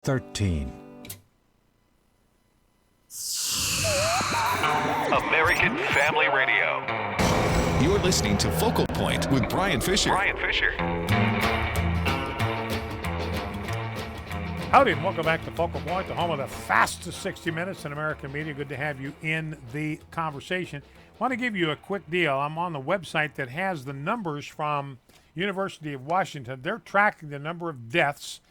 13. American Family Radio. You're listening to Focal Point with Brian Fisher. Howdy, and welcome back to Focal Point, the home of the fastest 60 minutes in American media. Good to have you in the conversation. I want to give you a quick deal. I'm on the website that has the numbers from University of Washington. They're tracking the number of deaths,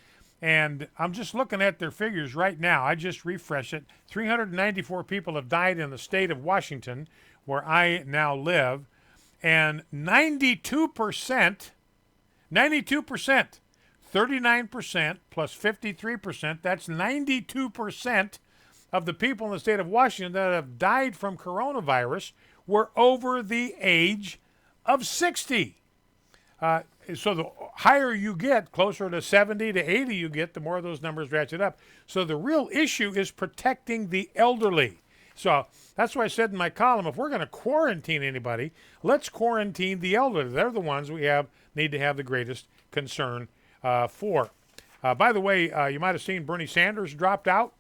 and I'm just looking at their figures right now. I just refreshed it. 394 people have died in the state of Washington, where I now live, and 92%, 39% plus 53%, that's 92% of the people in the state of Washington that have died from coronavirus were over the age of 60. So the higher you get, closer to 70 to 80 you get, the more those numbers ratchet up. So the real issue is protecting the elderly. So that's why I said in my column, if we're going to quarantine anybody, let's quarantine the elderly. They're the ones we need to have the greatest concern for. By the way, you might have seen Bernie Sanders dropped out.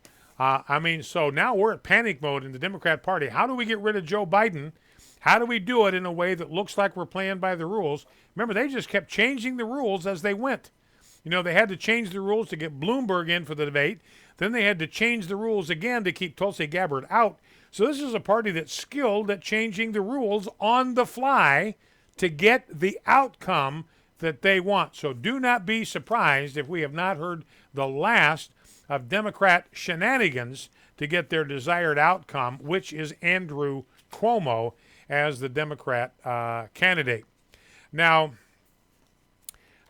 So now we're at panic mode in the Democrat Party. How do we get rid of Joe Biden? How do we do it in a way that looks like we're playing by the rules? Remember, they just kept changing the rules as they went. You know, they had to change the rules to get Bloomberg in for the debate. Then they had to change the rules again to keep Tulsi Gabbard out. So this is a party that's skilled at changing the rules on the fly to get the outcome that they want. So do not be surprised if we have not heard the last of Democrat shenanigans to get their desired outcome, which is Andrew Cuomo as the Democrat candidate. Now,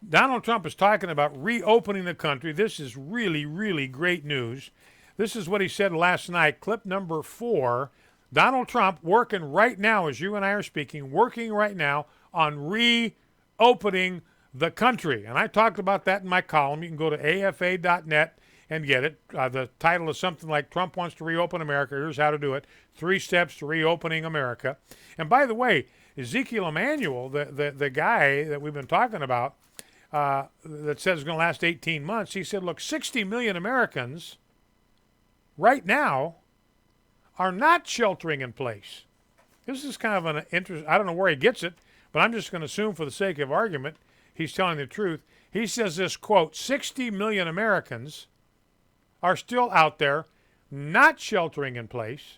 Donald Trump is talking about reopening the country. This is really, really great news. This is what he said last night, clip number 4. Donald Trump working right now, as you and I are speaking, working right now on reopening the country. And I talked about that in my column. You can go to afa.net and get it. The title is something like Trump wants to reopen America. Here's how to do it. 3 steps to reopening America. And by the way, Ezekiel Emanuel, the guy that we've been talking about, that says it's going to last 18 months, he said, look, 60 million Americans right now are not sheltering in place. This is kind of an interest. I don't know where he gets it, but I'm just going to assume for the sake of argument, he's telling the truth. He says this, quote, 60 million Americans are still out there not sheltering in place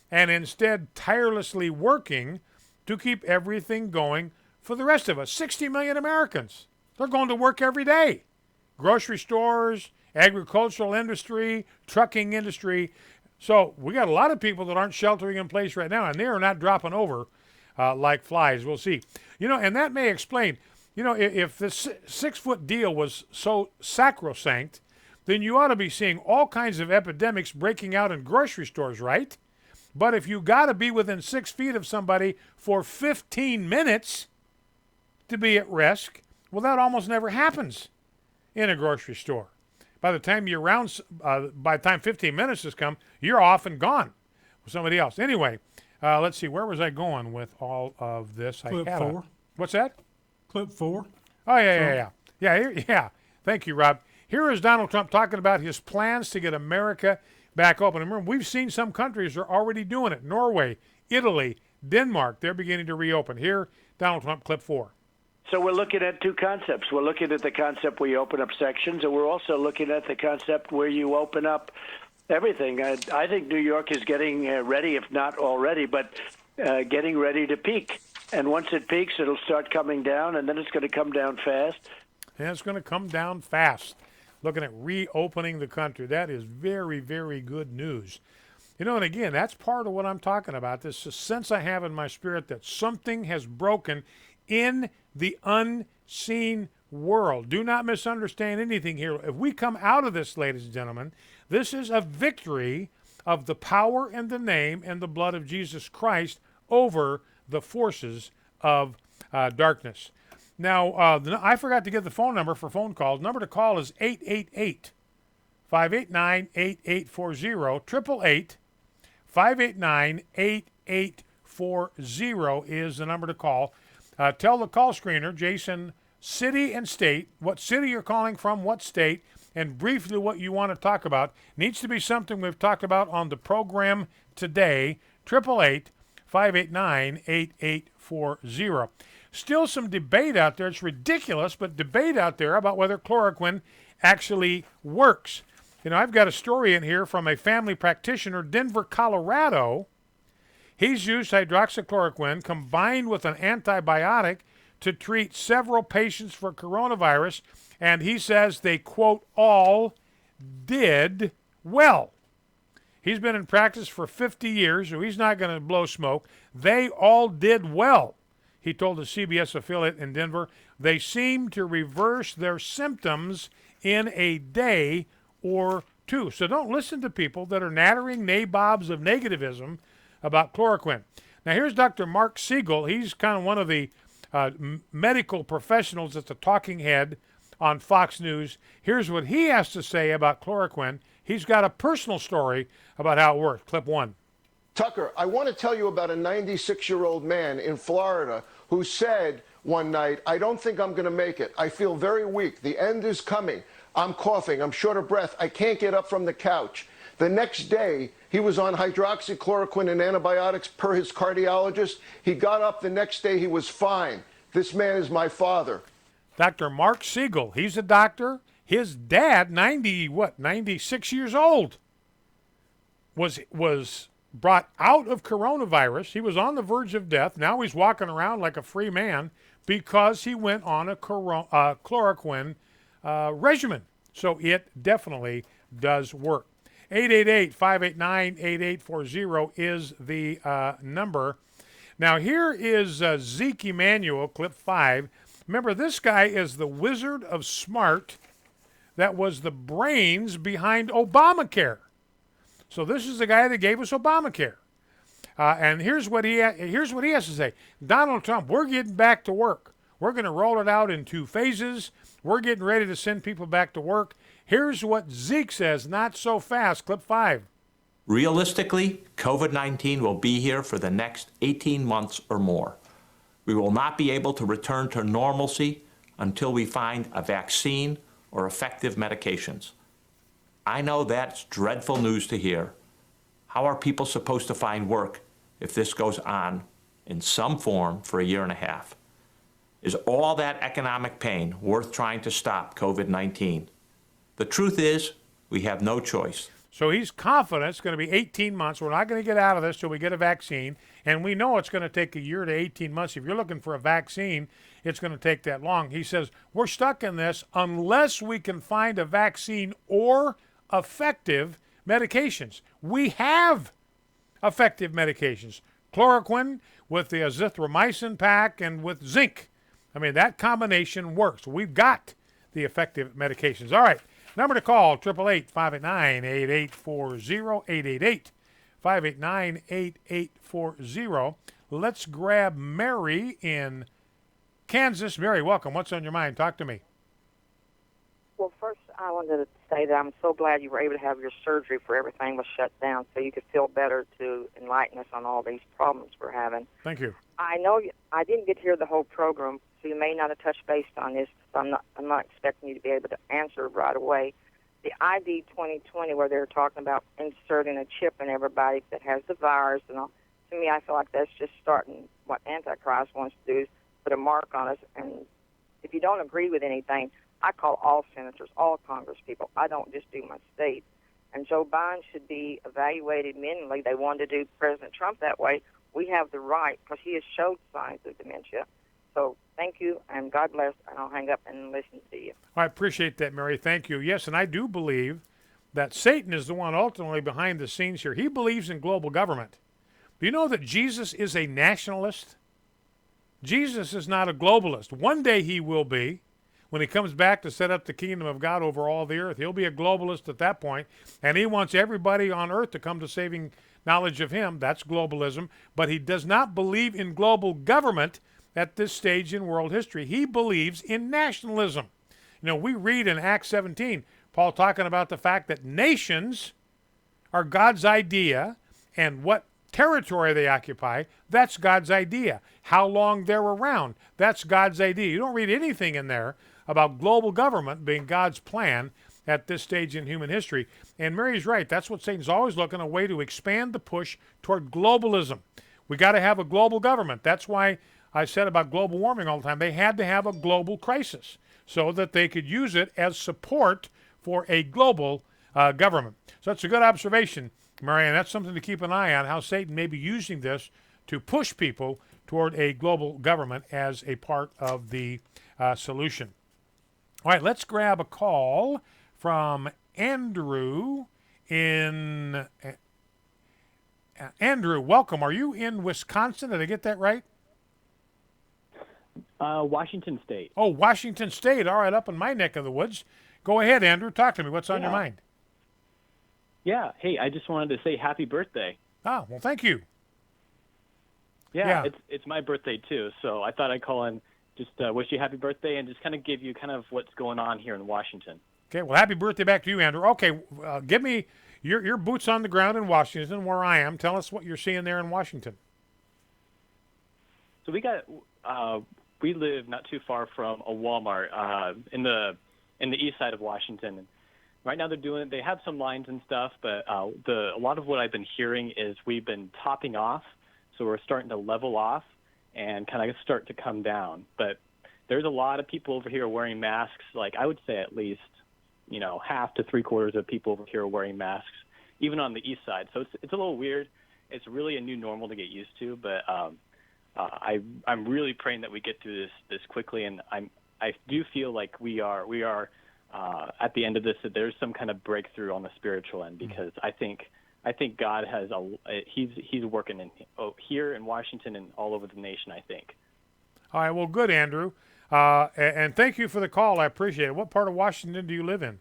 and instead tirelessly working to keep everything going for the rest of us. 60 million Americans. They're going to work every day. Grocery stores, agricultural industry, trucking industry. So we got a lot of people that aren't sheltering in place right now, and they are not dropping over like flies. We'll see. You know, and that may explain, you know, if this 6-foot deal was so sacrosanct, then you ought to be seeing all kinds of epidemics breaking out in grocery stores, right? But if you got to be within 6 feet of somebody for 15 minutes to be at risk, well, that almost never happens in a grocery store. By the time you're around, by the time 15 minutes has come, you're off and gone with somebody else. Anyway, let's see, where was I going with all of this? Clip 4. What's that? Clip 4. Oh, yeah. Thank you, Rob. Here is Donald Trump talking about his plans to get America back open. And remember, we've seen some countries are already doing it. Norway, Italy, Denmark, they're beginning to reopen. Here, Donald Trump, clip 4. So we're looking at 2 concepts. We're looking at the concept where you open up sections, and we're also looking at the concept where you open up everything. I think New York is getting ready, if not already, but getting ready to peak. And once it peaks, it'll start coming down, and then it's going to come down fast. And it's going to come down fast. Looking at reopening the country. That is very, very good news. You know, and again, that's part of what I'm talking about. This sense I have in my spirit that something has broken in the unseen world. Do not misunderstand anything here. If we come out of this, ladies and gentlemen, this is a victory of the power and the name and the blood of Jesus Christ over the forces of darkness. Now, I forgot to give the phone number for phone calls. The number to call is 888-589-8840. 888-589-8840 is the number to call. Tell the call screener, Jason, city and state, what city you're calling from, what state, and briefly what you want to talk about. Needs to be something we've talked about on the program today. 888-589-8840. Still some debate out there. It's ridiculous, but debate out there about whether chloroquine actually works. I've got a story in here from a family practitioner, Denver, Colorado. He's used hydroxychloroquine combined with an antibiotic to treat several patients for coronavirus, and he says they, quote, all did well. He's been in practice for 50 years, so he's not going to blow smoke. They all did well, he told the CBS affiliate in Denver. They seem to reverse their symptoms in a day or two. So don't listen to people that are nattering nabobs of negativism about chloroquine. Now here's Dr. Mark Siegel. He's kind of one of the medical professionals that's a talking head on Fox News. Here's what he has to say about chloroquine. He's got a personal story about how it works. Clip 1. Tucker, I want to tell you about a 96-year-old man in Florida who said one night, I don't think I'm going to make it. I feel very weak. The end is coming. I'm coughing. I'm short of breath. I can't get up from the couch. The next day, he was on hydroxychloroquine and antibiotics per his cardiologist. He got up the next day. He was fine. This man is my father. Dr. Mark Siegel, he's a doctor. His dad, 96 years old, was brought out of coronavirus. He was on the verge of death. Now he's walking around like a free man because he went on a chloroquine regimen. So it definitely does work. 888-589-8840 is the number. Now here is Zeke Emanuel, clip 5. Remember, this guy is the Wizard of Smart that was the brains behind Obamacare. So this is the guy that gave us Obamacare. And here's what he has to say. Donald Trump, we're getting back to work. We're going to roll it out in 2 phases. We're getting ready to send people back to work. Here's what Zeke says, not so fast. Clip 5. Realistically, COVID-19 will be here for the next 18 months or more. We will not be able to return to normalcy until we find a vaccine or effective medications. I know that's dreadful news to hear. How are people supposed to find work if this goes on in some form for a year and a half? Is all that economic pain worth trying to stop COVID-19? The truth is, we have no choice. So he's confident it's going to be 18 months. We're not going to get out of this till we get a vaccine. And we know it's going to take a year to 18 months. If you're looking for a vaccine, it's going to take that long. He says, we're stuck in this unless we can find a vaccine or effective medications. We have effective medications. Chloroquine with the azithromycin pack and with zinc. I mean, that combination works. We've got the effective medications. All right. Number to call, 888-589-8840, 888-589-8840. Let's grab Mary in Kansas. Mary, welcome. What's on your mind? Talk to me. Well, first, I wanted to say that I'm so glad you were able to have your surgery for everything was shut down so you could feel better to enlighten us on all these problems we're having. Thank you. I know I didn't get to hear the whole program, so you may not have touched base on this. So I'm not expecting you to be able to answer right away. The ID 2020, where they're talking about inserting a chip in everybody that has the virus, and all, to me, I feel like that's just starting what Antichrist wants to do, is put a mark on us. And if you don't agree with anything, I call all senators, all Congress people. I don't just do my state. And Joe Biden should be evaluated mentally. They wanted to do President Trump that way. We have the right, because he has showed signs of dementia. So thank you, and God bless, and I'll hang up and listen to you. I appreciate that, Mary. Thank you. Yes, and I do believe that Satan is the one ultimately behind the scenes here. He believes in global government. Do you know that Jesus is a nationalist? Jesus is not a globalist. One day he will be. When he comes back to set up the kingdom of God over all the earth, he'll be a globalist at that point, and he wants everybody on earth to come to saving knowledge of him. That's globalism. But he does not believe in global government at this stage in world history. He believes in nationalism. You know, we read in Acts 17, Paul talking about the fact that nations are God's idea, and what territory they occupy, that's God's idea. How long they're around, that's God's idea. You don't read anything in there about global government being God's plan. at this stage in human history. And Mary's right. That's what Satan's always looking, a way to expand the push toward globalism. We got to have a global government. That's why I said about global warming all the time. They had to have a global crisis so that they could use it as support for a global government. So that's a good observation, Marianne. That's something to keep an eye on, how Satan may be using this to push people toward a global government as a part of the solution. All right, let's grab a call from Andrew in... Andrew, welcome. Are you in Wisconsin? Did I get that right? Washington State. Oh, Washington State. All right, up in my neck of the woods. Go ahead, Andrew. Talk to me. What's on your mind? Yeah. Hey, I just wanted to say happy birthday. Ah, well, thank you. Yeah. It's my birthday too, so I thought I'd call in, just wish you happy birthday and just kind of give you kind of what's going on here in Washington. Okay, well, happy birthday back to you, Andrew. Okay, give me your boots on the ground in Washington, where I am. Tell us what you're seeing there in Washington. So we live not too far from a Walmart in the east side of Washington. And right now they have some lines and stuff, but a lot of what I've been hearing is we've been topping off, so we're starting to level off and kind of start to come down. But there's a lot of people over here wearing masks. Like I would say at least, half to 3/4 of people over here are wearing masks, even on the east side. So it's a little weird. It's really a new normal to get used to, but I'm really praying that we get through this quickly, and I do feel like we are at the end of this, that there's some kind of breakthrough on the spiritual end, because I think God has he's working here in Washington and all over the nation, I think. All right, well, good, Andrew. And thank you for the call. I appreciate it. What part of Washington do you live in?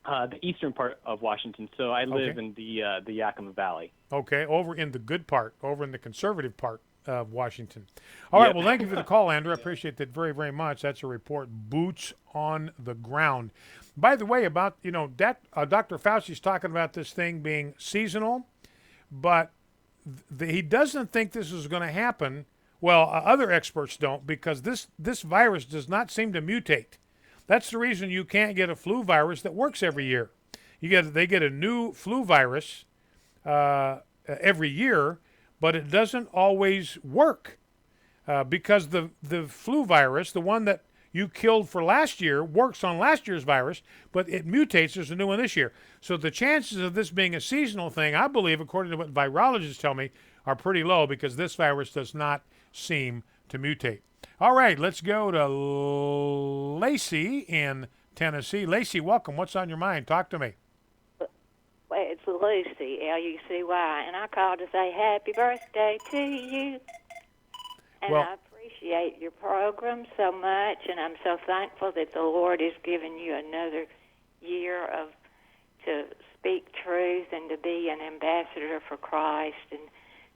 The eastern part of Washington. So I live in the Yakima Valley. Okay, over in the good part, over in the conservative part of Washington. All right, well, thank you for the call, Andrew. I appreciate that very, very much. That's a report, boots on the ground. By the way, about, that Dr. Fauci's talking about this thing being seasonal, but he doesn't think this is going to happen. Well, other experts don't, because this virus does not seem to mutate. That's the reason you can't get a flu virus that works every year. They get a new flu virus every year, but it doesn't always work because the flu virus, the one that you killed for last year, works on last year's virus, but it mutates. There's a new one this year. So the chances of this being a seasonal thing, I believe, according to what virologists tell me, are pretty low, because this virus does not seem to mutate. All right, let's go to Lacey in Tennessee. Lacey, welcome. What's on your mind? Talk to me. Well, it's Lucy, Lucy, and I called to say happy birthday to you. And I appreciate your program so much, and I'm so thankful that the Lord has given you another year to speak truth and to be an ambassador for Christ and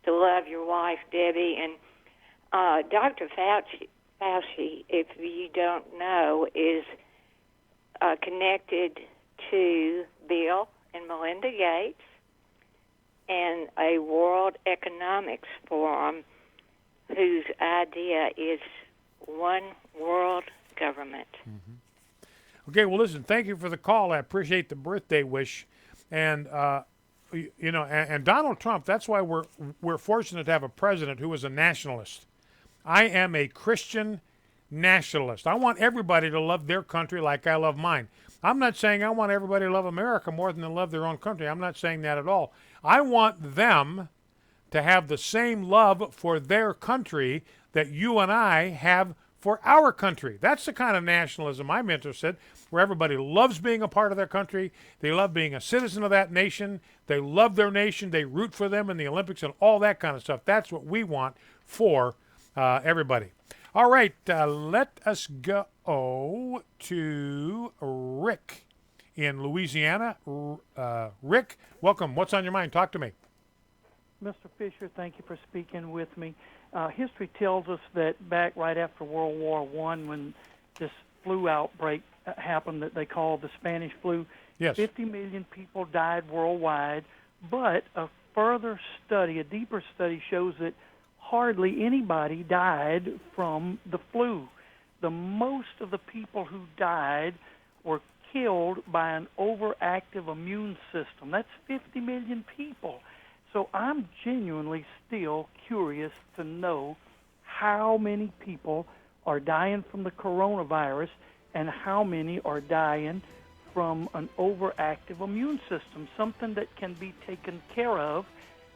to love your wife, Debbie. And Dr. Fauci, if you don't know, is connected to Bill and Melinda Gates and a World Economics Forum whose idea is one world government. Mm-hmm. Okay, well, listen, thank you for the call. I appreciate the birthday wish. And, and Donald Trump, that's why we're fortunate to have a president who is a nationalist. I am a Christian nationalist. I want everybody to love their country like I love mine. I'm not saying I want everybody to love America more than they love their own country. I'm not saying that at all. I want them to have the same love for their country that you and I have for our country. That's the kind of nationalism I'm interested, where everybody loves being a part of their country. They love being a citizen of that nation. They love their nation. They root for them in the Olympics and all that kind of stuff. That's what we want for everybody. All right, let us go to Rick in Louisiana. Rick, welcome. What's on your mind? Talk to me. Mr. Fisher, thank you for speaking with me. History tells us that back right after World War I, when this flu outbreak happened that they called the Spanish flu, 50 million people died worldwide, but a further study, a deeper study, shows that hardly anybody died from the flu. The most of the people who died were killed by an overactive immune system. That's 50 million people. So I'm genuinely still curious to know how many people are dying from the coronavirus and how many are dying from an overactive immune system, something that can be taken care of,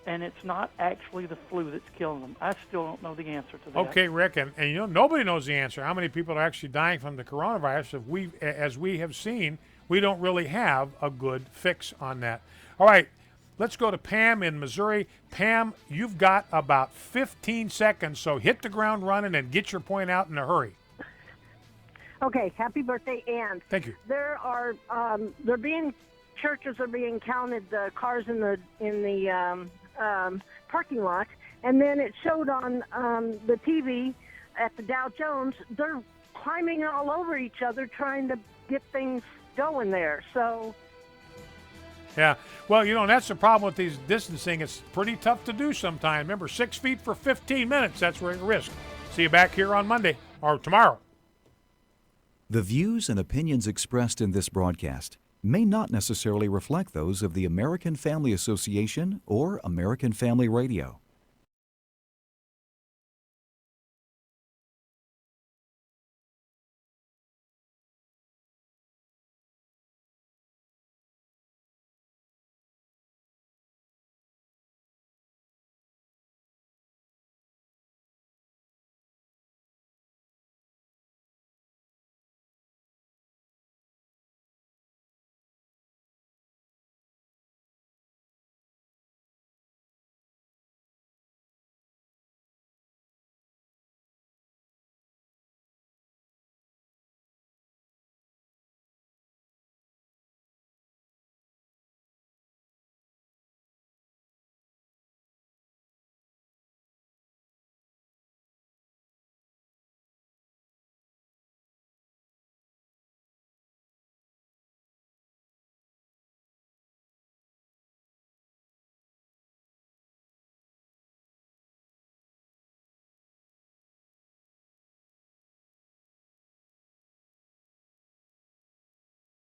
and it's not actually the flu that's killing them. I still don't know the answer to that. Okay, Rick, and nobody knows the answer. How many people are actually dying from the coronavirus? As we have seen, we don't really have a good fix on that. All right, let's go to Pam in Missouri. Pam, you've got about 15 seconds, so hit the ground running and get your point out in a hurry. Okay, happy birthday, Ann. Thank you. Churches are being counted, the cars in the parking lot, and then it showed on the TV at the Dow Jones, they're climbing all over each other trying to get things going there. So yeah, well, that's the problem with these distancing. It's pretty tough to do sometimes. Remember, 6 feet for 15 minutes. That's where you risk. See you back here on Monday or tomorrow. The views and opinions expressed in this broadcast may not necessarily reflect those of the American Family Association or American Family Radio.